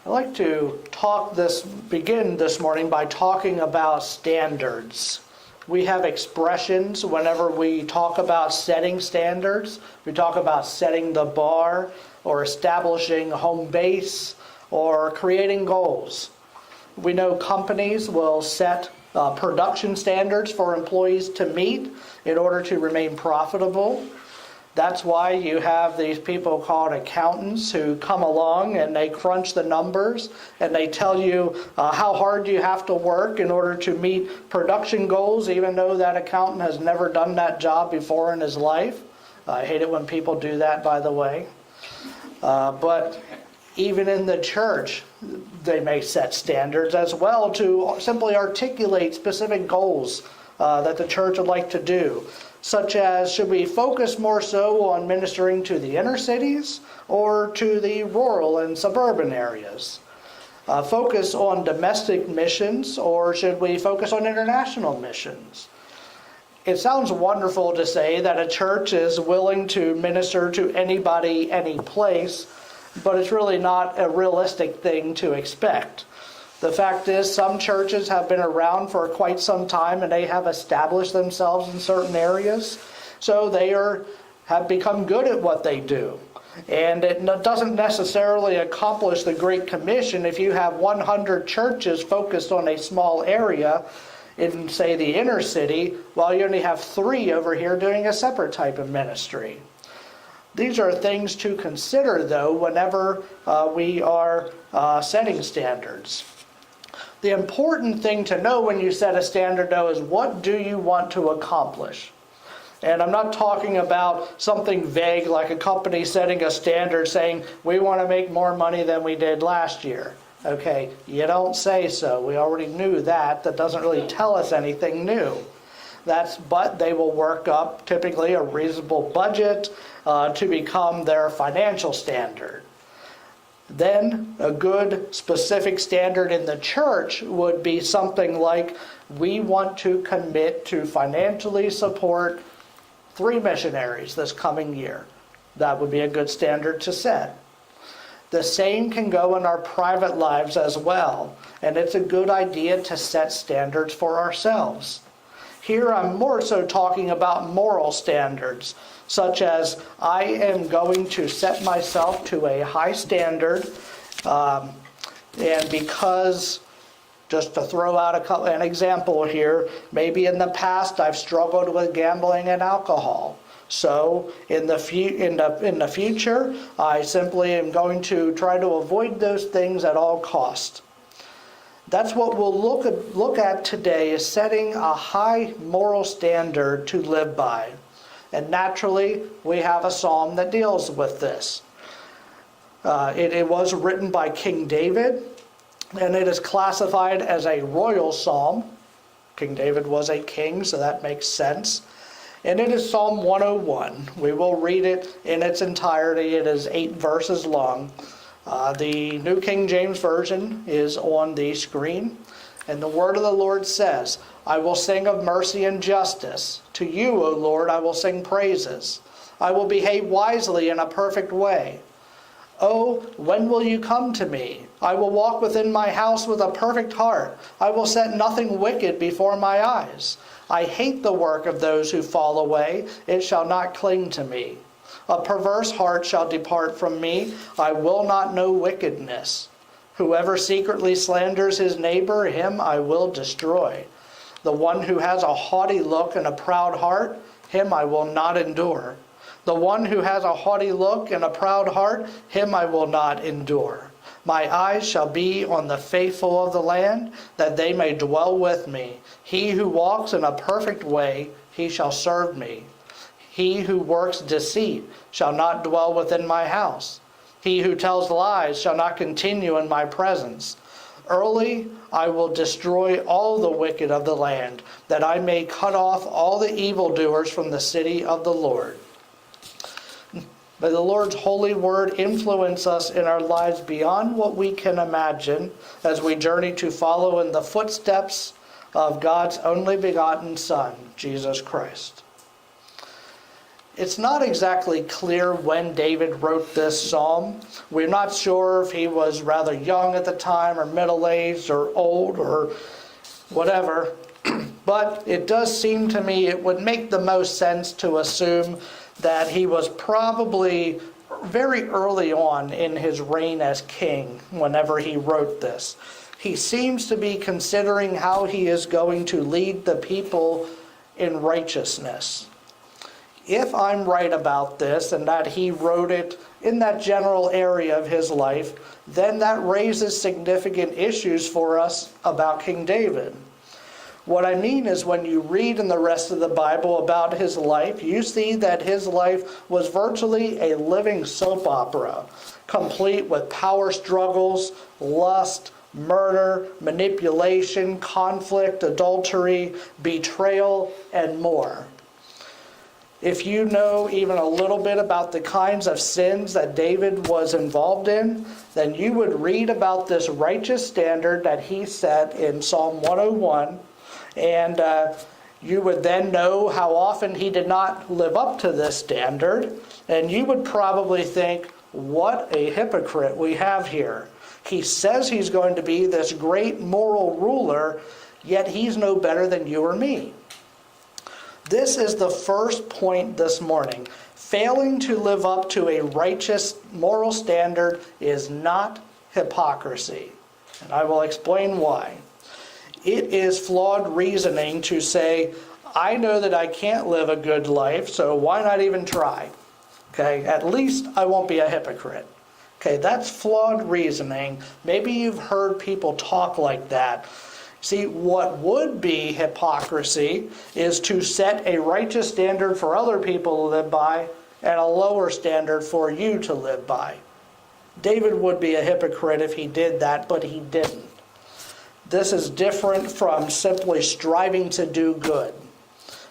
I'd like to begin this morning by talking about standards. We have expressions whenever we talk about setting standards. We talk about setting the bar or establishing home base or creating goals. We know companies will set production standards for employees to meet in order to remain profitable. That's why you have these people called accountants who come along and they crunch the numbers and they tell you how hard you have to work in order to meet production goals, even though that accountant has never done that job before in his life. I hate it when people do that, by the way. But even in the church, they may set standards as well to simply articulate specific goals that the church would like to do. Such as, should we focus more so on ministering to the inner cities or to the rural and suburban areas? Focus on domestic missions, or should we focus on international missions? It sounds wonderful to say that a church is willing to minister to anybody, any place, but it's really not a realistic thing to expect. The fact is, some churches have been around for quite some time and they have established themselves in certain areas. So they have become good at what they do. And it doesn't necessarily accomplish the Great Commission if you have 100 churches focused on a small area in, say, the inner city, while you only have 3 over here doing a separate type of ministry. These are things to consider, though, whenever we are setting standards. The important thing to know when you set a standard, though, is what do you want to accomplish? And I'm not talking about something vague like a company setting a standard saying, we want to make more money than we did last year. Okay, you don't say so. We already knew that. That doesn't really tell us anything new. But they will work up typically a reasonable budget to become their financial standard. Then a good specific standard in the church would be something like, we want to commit to financially support 3 missionaries this coming year. That would be a good standard to set. The same can go in our private lives as well, and it's a good idea to set standards for ourselves. Here I'm more so talking about moral standards, such as I am going to set myself to a high standard, and because, just to throw out an example here, maybe in the past I've struggled with gambling and alcohol. So in the future, I simply am going to try to avoid those things at all costs. That's what we'll look at today, is setting a high moral standard to live by. And naturally, we have a psalm that deals with this. It was written by King David, and it is classified as a royal psalm. King David was a king, so that makes sense. And it is Psalm 101. We will read it in its entirety. It is 8 verses long. The New King James Version is on the screen. And the word of the Lord says, I will sing of mercy and justice. To you, O Lord, I will sing praises. I will behave wisely in a perfect way. Oh, when will you come to me? I will walk within my house with a perfect heart. I will set nothing wicked before my eyes. I hate the work of those who fall away. It shall not cling to me. A perverse heart shall depart from me. I will not know wickedness. Whoever secretly slanders his neighbor, him I will destroy. The one who has a haughty look and a proud heart, him I will not endure. The one who has a haughty look and a proud heart, him I will not endure. My eyes shall be on the faithful of the land, that they may dwell with me. He who walks in a perfect way, he shall serve me. He who works deceit shall not dwell within my house. He who tells lies shall not continue in my presence. Early I will destroy all the wicked of the land, that I may cut off all the evildoers from the city of the Lord. May the Lord's holy word influence us in our lives beyond what we can imagine as we journey to follow in the footsteps of God's only begotten Son, Jesus Christ. It's not exactly clear when David wrote this psalm. We're not sure if he was rather young at the time, or middle-aged, or old, or whatever. But it does seem to me it would make the most sense to assume that he was probably very early on in his reign as king whenever he wrote this. He seems to be considering how he is going to lead the people in righteousness. If I'm right about this, and that he wrote it in that general area of his life, then that raises significant issues for us about King David. What I mean is, when you read in the rest of the Bible about his life, you see that his life was virtually a living soap opera, complete with power struggles, lust, murder, manipulation, conflict, adultery, betrayal, and more. If you know even a little bit about the kinds of sins that David was involved in, then you would read about this righteous standard that he set in Psalm 101, and you would then know how often he did not live up to this standard, and you would probably think, what a hypocrite we have here. He says he's going to be this great moral ruler, yet he's no better than you or me. This is the first point this morning. Failing to live up to a righteous moral standard is not hypocrisy. And I will explain why. It is flawed reasoning to say, I know that I can't live a good life, so why not even try? Okay, at least I won't be a hypocrite. Okay, that's flawed reasoning. Maybe you've heard people talk like that. See, what would be hypocrisy is to set a righteous standard for other people to live by and a lower standard for you to live by. David would be a hypocrite if he did that, but he didn't. This is different from simply striving to do good.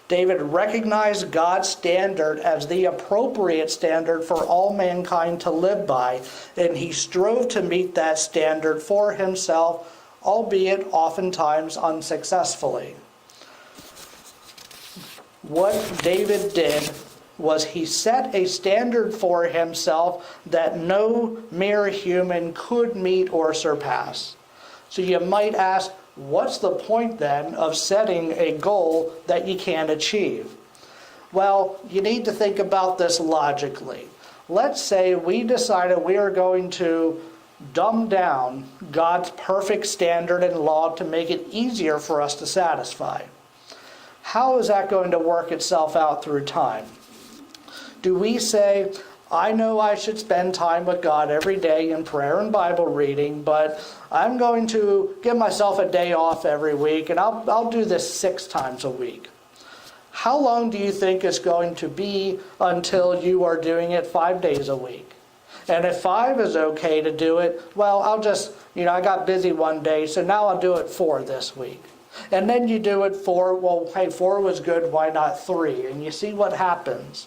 David recognized God's standard as the appropriate standard for all mankind to live by, and he strove to meet that standard for himself, albeit oftentimes unsuccessfully. What David did was he set a standard for himself that no mere human could meet or surpass. So you might ask, what's the point then of setting a goal that you can't achieve? Well, you need to think about this logically. Let's say we decided we are going to dumb down God's perfect standard and law to make it easier for us to satisfy. How is that going to work itself out through time? Do we say, I know I should spend time with God every day in prayer and Bible reading, but I'm going to give myself a day off every week, and I'll do this 6 times a week. How long do you think it's going to be until you are doing it 5 days a week? And if 5 is okay to do it, well, I'll just, I got busy one day, so now I'll do it 4 this week. And then you do it 4, well, hey, 4 was good, why not 3? And you see what happens.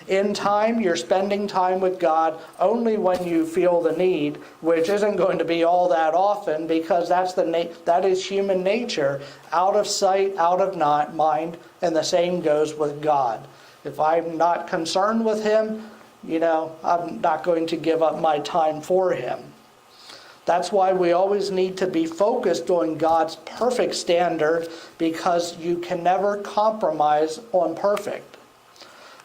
In time, you're spending time with God only when you feel the need, which isn't going to be all that often, because that is human nature, out of sight, out of mind, and the same goes with God. If I'm not concerned with Him, I'm not going to give up my time for Him. That's why we always need to be focused on God's perfect standard, because you can never compromise on perfect.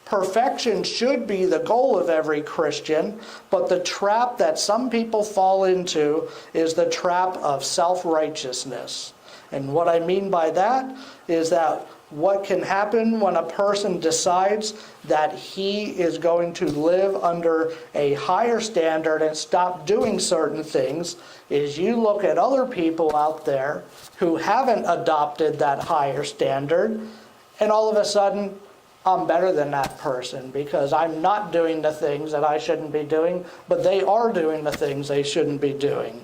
Perfection should be the goal of every Christian, but the trap that some people fall into is the trap of self-righteousness. And what I mean by that is that what can happen when a person decides that he is going to live under a higher standard and stop doing certain things is you look at other people out there who haven't adopted that higher standard, and all of a sudden, I'm better than that person because I'm not doing the things that I shouldn't be doing, but they are doing the things they shouldn't be doing.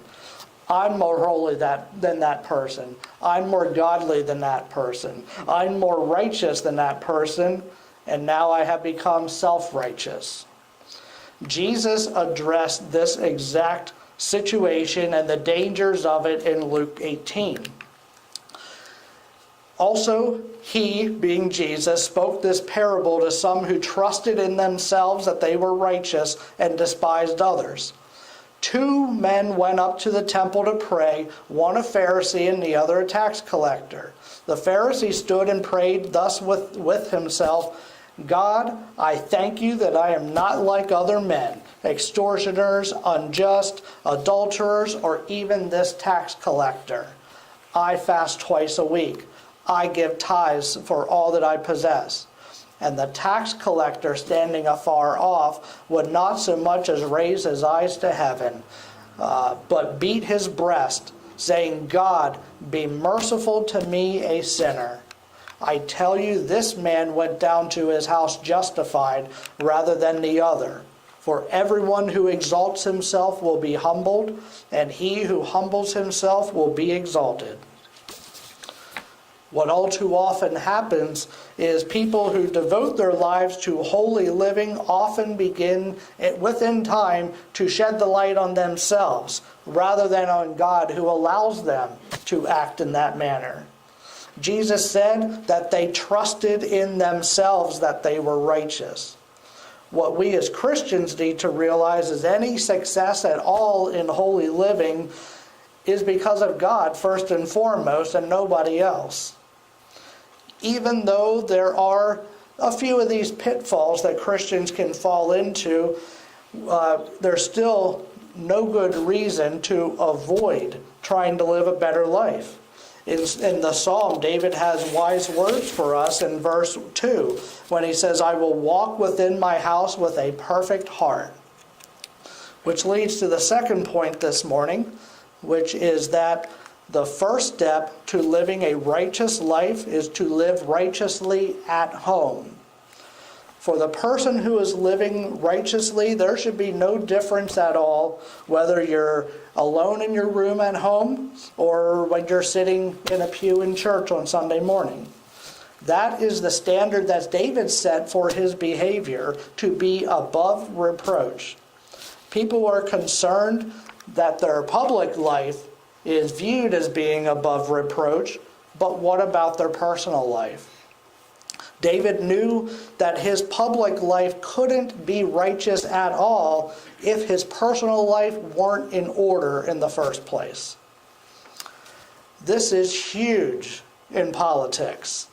I'm more holy than that person. I'm more godly than that person. I'm more righteous than that person, and now I have become self-righteous. Jesus addressed this exact situation and the dangers of it in Luke 18. Also, he, being Jesus, spoke this parable to some who trusted in themselves that they were righteous and despised others. 2 men went up to the temple to pray, one a Pharisee and the other a tax collector. The Pharisee stood and prayed thus with himself, God, I thank you that I am not like other men, extortioners, unjust, adulterers, or even this tax collector. I fast twice a week. I give tithes for all that I possess. And the tax collector, standing afar off, would not so much as raise his eyes to heaven, but beat his breast, saying, God, be merciful to me, a sinner. I tell you, this man went down to his house justified rather than the other. For everyone who exalts himself will be humbled, and he who humbles himself will be exalted. What all too often happens is people who devote their lives to holy living often begin, within time, to shed the light on themselves rather than on God, who allows them to act in that manner. Jesus said that they trusted in themselves that they were righteous. What we as Christians need to realize is any success at all in holy living is because of God first and foremost, and nobody else. Even though there are a few of these pitfalls that Christians can fall into, there's still no good reason to avoid trying to live a better life. In the Psalm, David has wise words for us in verse 2 when he says, I will walk within my house with a perfect heart. Which leads to the second point this morning, which is that the first step to living a righteous life is to live righteously at home. For the person who is living righteously, there should be no difference at all whether you're alone in your room at home or when you're sitting in a pew in church on Sunday morning. That is the standard that David set for his behavior, to be above reproach. People are concerned that their public life is viewed as being above reproach, but what about their personal life? David knew that his public life couldn't be righteous at all if his personal life weren't in order in the first place. This is huge in politics.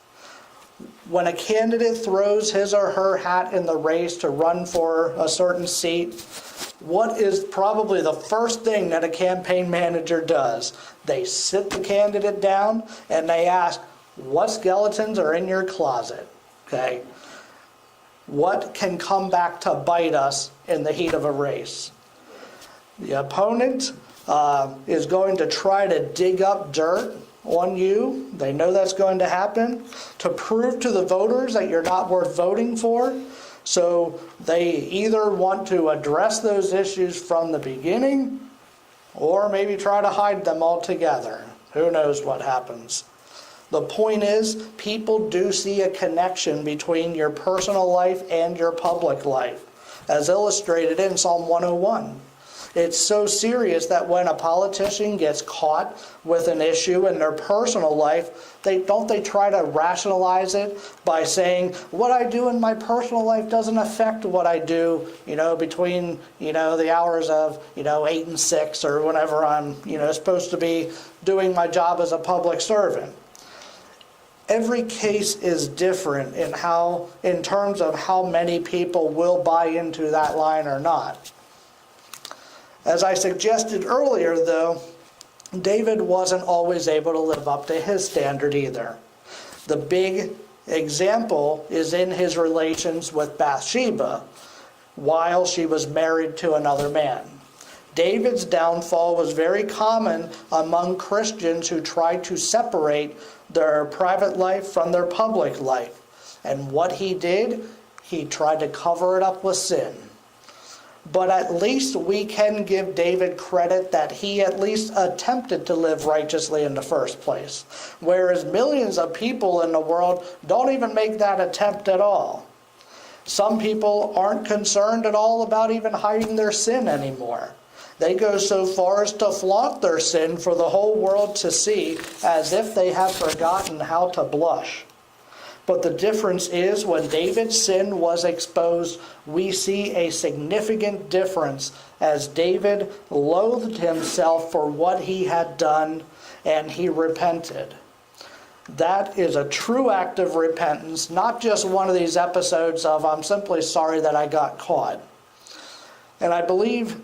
When a candidate throws his or her hat in the race to run for a certain seat, what is probably the first thing that a campaign manager does? They sit the candidate down and they ask, what skeletons are in your closet? Okay. What can come back to bite us in the heat of a race? The opponent is going to try to dig up dirt on you. They know that's going to happen, to prove to the voters that you're not worth voting for. So they either want to address those issues from the beginning or maybe try to hide them altogether. Who knows what happens? The point is, people do see a connection between your personal life and your public life, as illustrated in Psalm 101. It's so serious that when a politician gets caught with an issue in their personal life, they try to rationalize it by saying, what I do in my personal life doesn't affect what I do, between, the hours of, 8 and 6 or whenever I'm, supposed to be doing my job as a public servant. Every case is different in terms of how many people will buy into that line or not. As I suggested earlier, though, David wasn't always able to live up to his standard either. The big example is in his relations with Bathsheba while she was married to another man. David's downfall was very common among Christians who tried to separate their private life from their public life. And what he did, he tried to cover it up with sin. But at least we can give David credit that he at least attempted to live righteously in the first place. Whereas millions of people in the world don't even make that attempt at all. Some people aren't concerned at all about even hiding their sin anymore. They go so far as to flaunt their sin for the whole world to see, as if they have forgotten how to blush. But the difference is, when David's sin was exposed, we see a significant difference, as David loathed himself for what he had done, and he repented. That is a true act of repentance, not just one of these episodes of, I'm simply sorry that I got caught. And I believe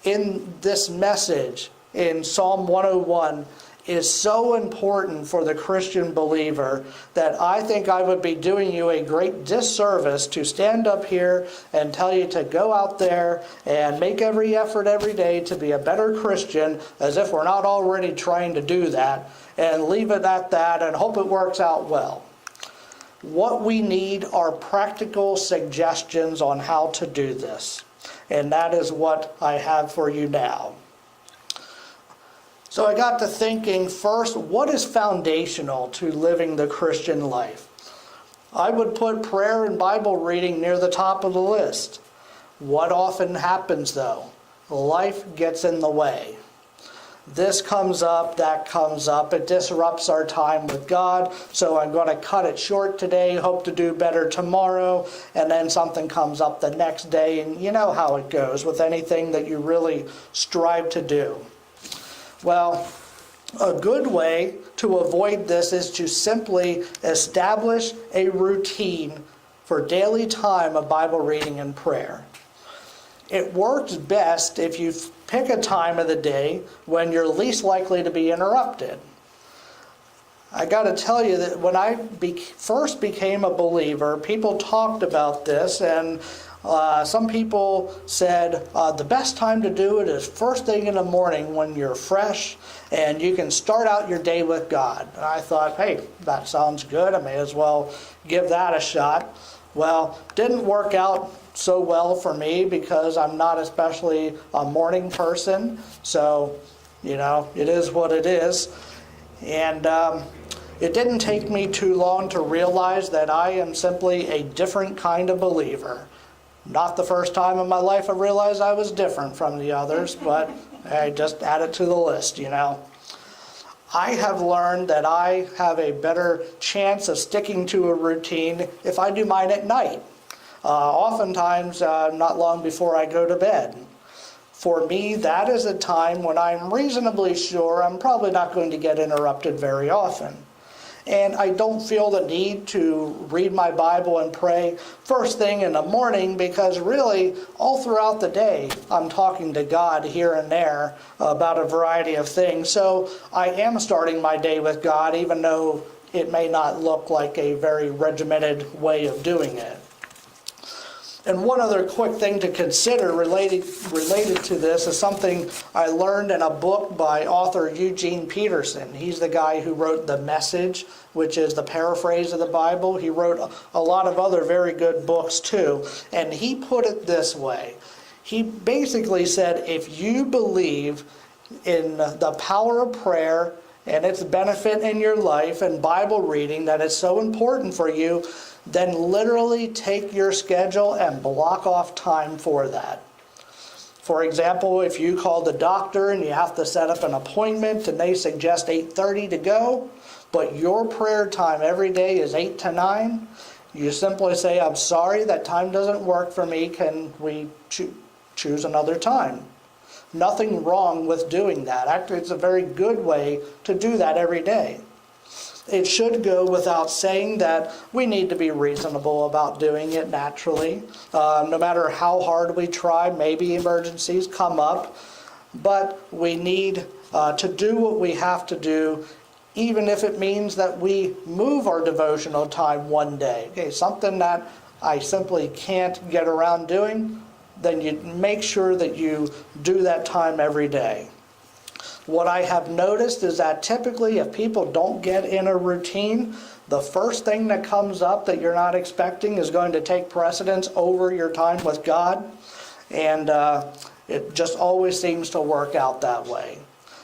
in this message in Psalm 101 is so important for the Christian believer that I think I would be doing you a great disservice to stand up here and tell you to go out there and make every effort every day to be a better Christian, as if we're not already trying to do that, and leave it at that and hope it works out well. What we need are practical suggestions on how to do this. And that is what I have for you now. So I got to thinking first, what is foundational to living the Christian life? I would put prayer and Bible reading near the top of the list. What often happens though? Life gets in the way. This comes up, that comes up. It disrupts our time with God. So I'm going to cut it short today, hope to do better tomorrow, and then something comes up the next day. And you know how it goes with anything that you really strive to do. Well, a good way to avoid this is to simply establish a routine for daily time of Bible reading and prayer. It works best if you pick a time of the day when you're least likely to be interrupted. I got to tell you that when I first became a believer, people talked about this, and some people said the best time to do it is first thing in the morning when you're fresh and you can start out your day with God. And I thought, hey, that sounds good. I may as well give that a shot. Well, didn't work out so well for me because I'm not especially a morning person. So, it is what it is. And it didn't take me too long to realize that I am simply a different kind of believer. Not the first time in my life I realized I was different from the others, but I just add it to the list, I have learned that I have a better chance of sticking to a routine if I do mine at night. Oftentimes, not long before I go to bed. For me, that is a time when I'm reasonably sure I'm probably not going to get interrupted very often. And I don't feel the need to read my Bible and pray first thing in the morning, because really, all throughout the day, I'm talking to God here and there about a variety of things. So I am starting my day with God, even though it may not look like a very regimented way of doing it. And one other quick thing to consider related to this is something I learned in a book by author Eugene Peterson. He's the guy who wrote The Message, which is the paraphrase of the Bible. He wrote a lot of other very good books too. And he put it this way. He basically said, if you believe in the power of prayer and its benefit in your life and Bible reading, that it's so important for you, then literally take your schedule and block off time for that. For example, if you call the doctor and you have to set up an appointment and they suggest 8:30 to go, but your prayer time every day is 8 to 9, you simply say, I'm sorry, that time doesn't work for me. Can we choose another time? Nothing wrong with doing that. Actually, it's a very good way to do that every day. It should go without saying that we need to be reasonable about doing it naturally. No matter how hard we try, maybe emergencies come up, but we need to do what we have to do, even if it means that we move our devotional time one day. Okay, something that I simply can't get around doing, then you make sure that you do that time every day. What I have noticed is that typically if people don't get in a routine, the first thing that comes up that you're not expecting is going to take precedence over your time with God. And it just always seems to work out that way.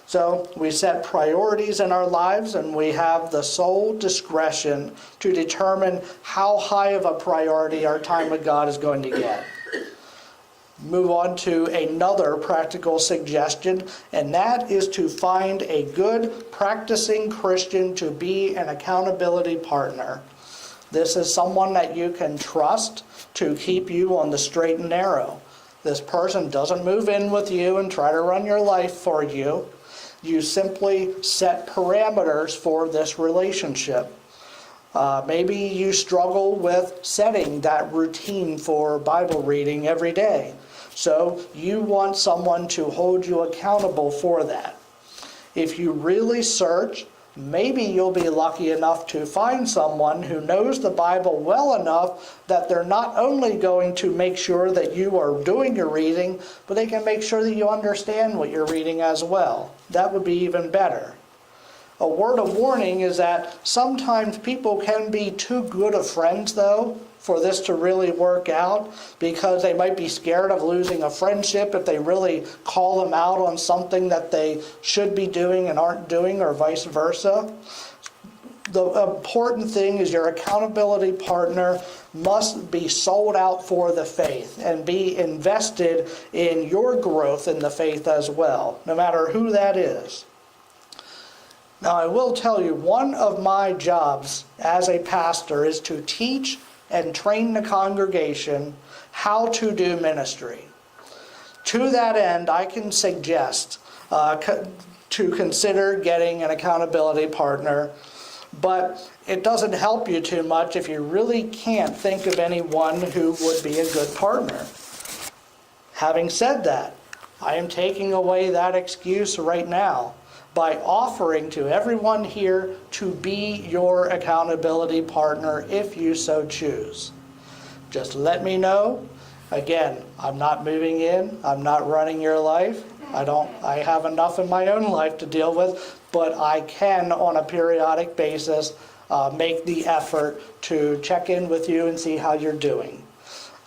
So we set priorities in our lives, and we have the sole discretion to determine how high of a priority our time with God is going to get. move on to another practical suggestion, and that is to find a good practicing Christian to be an accountability partner. This is someone that you can trust to keep you on the straight and narrow. This person doesn't move in with you and try to run your life for you. You simply set parameters for this relationship. Maybe you struggle with setting that routine for Bible reading every day. So you want someone to hold you accountable for that. If you really search, maybe you'll be lucky enough to find someone who knows the Bible well enough that they're not only going to make sure that you are doing your reading, but they can make sure that you understand what you're reading as well. That would be even better. A word of warning is that sometimes people can be too good of friends, though, for this to really work out, because they might be scared of losing a friendship if they really call them out on something that they should be doing and aren't doing, or vice versa. The important thing is your accountability partner must be sold out for the faith and be invested in your growth in the faith as well, no matter who that is. Now, I will tell you, one of my jobs as a pastor is to teach and train the congregation how to do ministry. To that end, I can suggest to consider getting an accountability partner, but it doesn't help you too much if you really can't think of anyone who would be a good partner. Having said that, I am taking away that excuse right now by offering to everyone here to be your accountability partner if you so choose. Just let me know. Again, I'm not moving in. I'm not running your life. I have enough in my own life to deal with, but I can, on a periodic basis, make the effort to check in with you and see how you're doing.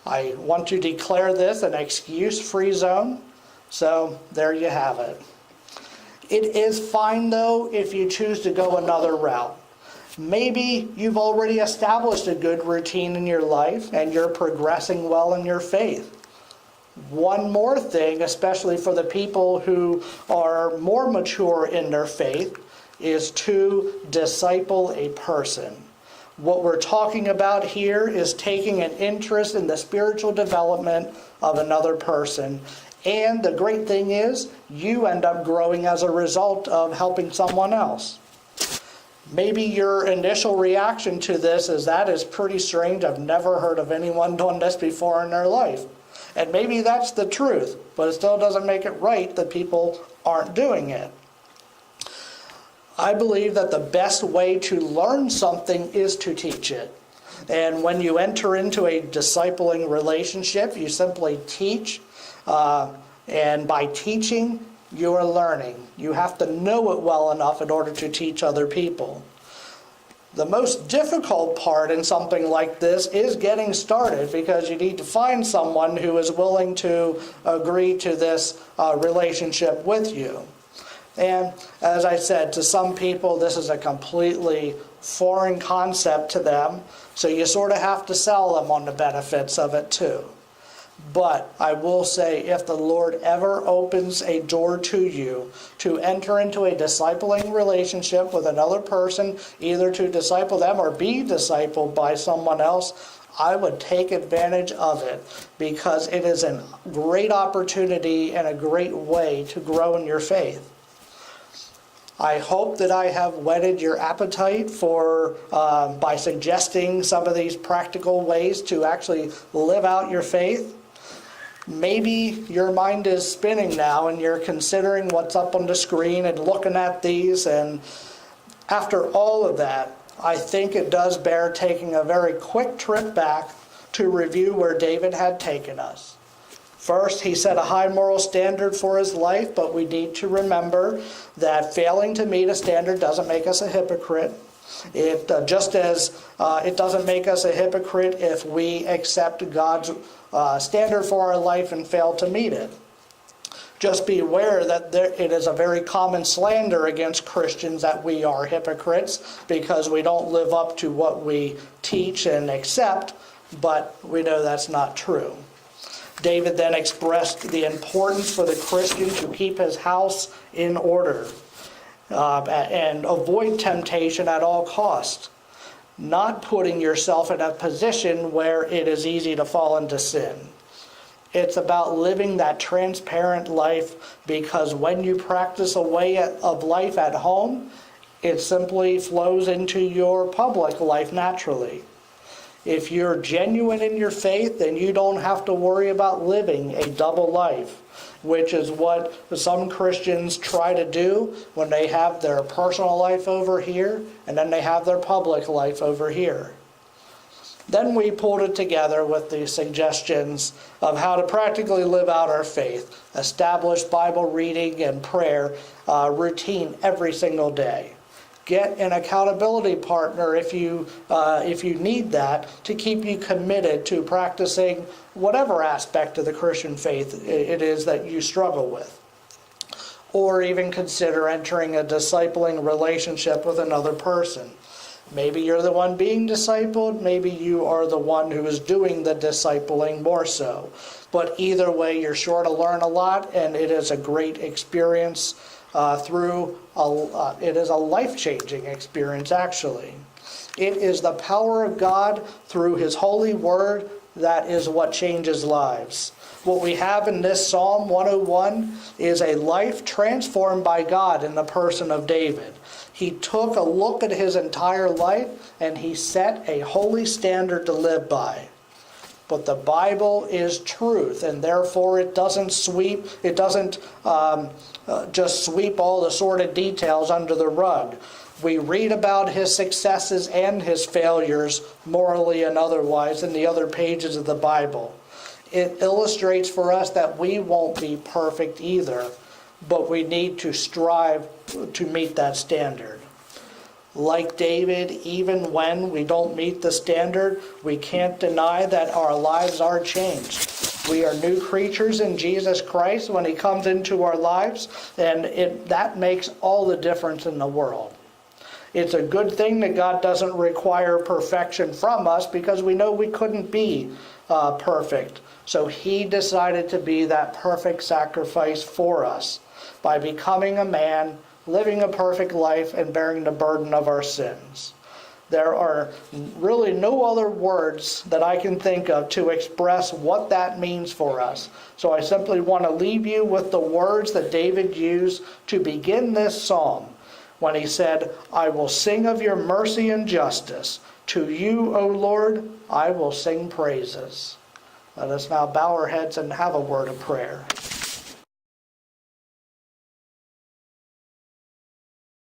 I want to declare this an excuse-free zone, so there you have it. It is fine, though, if you choose to go another route. Maybe you've already established a good routine in your life and you're progressing well in your faith. One more thing, especially for the people who are more mature in their faith, is to disciple a person. What we're talking about here is taking an interest in the spiritual development of another person. And the great thing is, you end up growing as a result of helping someone else. Maybe your initial reaction to this is, that is pretty strange. I've never heard of anyone doing this before in their life. And maybe that's the truth, but it still doesn't make it right that people aren't doing it. I believe that the best way to learn something is to teach it. And when you enter into a discipling relationship, you simply teach. And by teaching, you are learning. You have to know it well enough in order to teach other people. The most difficult part in something like this is getting started, because you need to find someone who is willing to agree to this relationship with you. And as I said, to some people, this is a completely foreign concept to them, so you sort of have to sell them on the benefits of it too. But I will say, if the Lord ever opens a door to you to enter into a discipling relationship with another person, either to disciple them or be discipled by someone else, I would take advantage of it, because it is a great opportunity and a great way to grow in your faith. I hope that I have whetted your appetite for by suggesting some of these practical ways to actually live out your faith. Maybe your mind is spinning now and you're considering what's up on the screen and looking at these, and after all of that, I think it does bear taking a very quick trip back to review where David had taken us. First, he set a high moral standard for his life, but we need to remember that failing to meet a standard doesn't make us a hypocrite. Just as it doesn't make us a hypocrite if we accept God's standard for our life and fail to meet it. Just be aware that it is a very common slander against Christians that we are hypocrites because we don't live up to what we teach and accept, but we know that's not true. David then expressed the importance for the Christian to keep his house in order and avoid temptation at all costs, not putting yourself in a position where it is easy to fall into sin. It's about living that transparent life, because when you practice a way of life at home, it simply flows into your public life naturally. If you're genuine in your faith, then you don't have to worry about living a double life, which is what some Christians try to do when they have their personal life over here and then they have their public life over here. Then we pulled it together with the suggestions of how to practically live out our faith, establish Bible reading and prayer routine every single day. Get an accountability partner if you need that, to keep you committed to practicing whatever aspect of the Christian faith it is that you struggle with. Or even consider entering a discipling relationship with another person. Maybe you're the one being discipled, maybe you are the one who is doing the discipling more so. But either way, you're sure to learn a lot, and it is a great experience. It is a life-changing experience, actually. It is the power of God through His holy word that is what changes lives. What we have in this Psalm 101 is a life transformed by God in the person of David. He took a look at his entire life and he set a holy standard to live by. But the Bible is truth, and therefore it doesn't just sweep all the sordid details under the rug. We read about his successes and his failures, morally and otherwise, in the other pages of the Bible. It illustrates for us that we won't be perfect either, but we need to strive to meet that standard. Like David, even when we don't meet the standard, we can't deny that our lives are changed. We are new creatures in Jesus Christ when He comes into our lives, and that makes all the difference in the world. It's a good thing that God doesn't require perfection from us, because we know we couldn't be perfect. So He decided to be that perfect sacrifice for us by becoming a man, living a perfect life, and bearing the burden of our sins. There are really no other words that I can think of to express what that means for us. So I simply want to leave you with the words that David used to begin this psalm, when he said, "I will sing of your mercy and justice. To you, O Lord, I will sing praises." Let us now bow our heads and have a word of prayer.